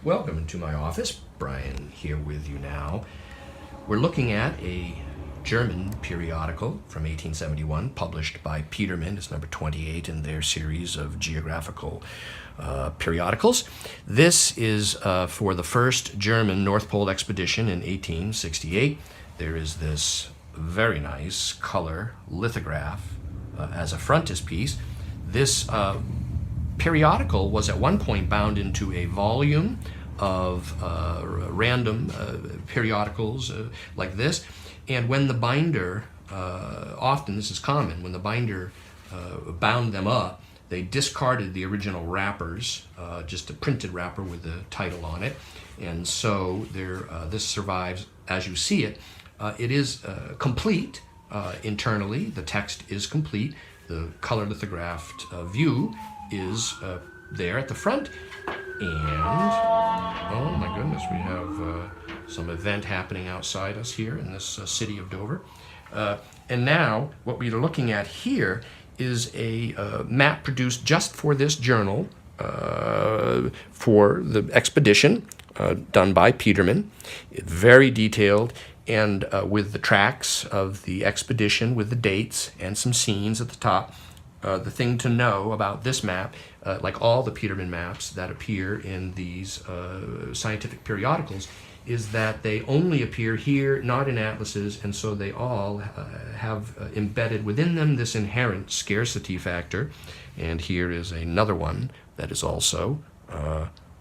Welcome to my office. Brian here with you now. We're looking at a German periodical from 1871, published by Petermann. It's number 28 in their series of geographical periodicals. This is for the first German North Pole expedition in 1868. There is this very nice color lithograph as a frontispiece. This periodical was at one point bound into a volume of random periodicals like this, and when the binder, often this is common, when the binder bound them up, they discarded the original wrappers, just a printed wrapper with the title on it, and so this survives as you see it. It is complete internally, the text is complete, the color lithographed view is there at the front, and oh my goodness, we have some event happening outside us here in this city of Dover. And now what we're looking at here is a map produced just for this journal for the expedition done by Petermann, very detailed, and with the tracks of the expedition with the dates and some scenes at the top. The thing to know about this map, like all the Petermann maps that appear in these scientific periodicals, is that they only appear here, not in atlases, and so they all have embedded within them this inherent scarcity factor. And here is another one that is also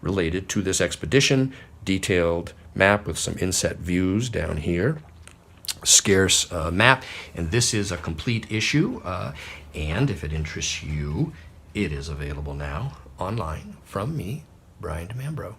related to this expedition, detailed map with some inset views down here. Scarce map, and this is a complete issue, and if it interests you, it is available now online from me, Brian DeMambro.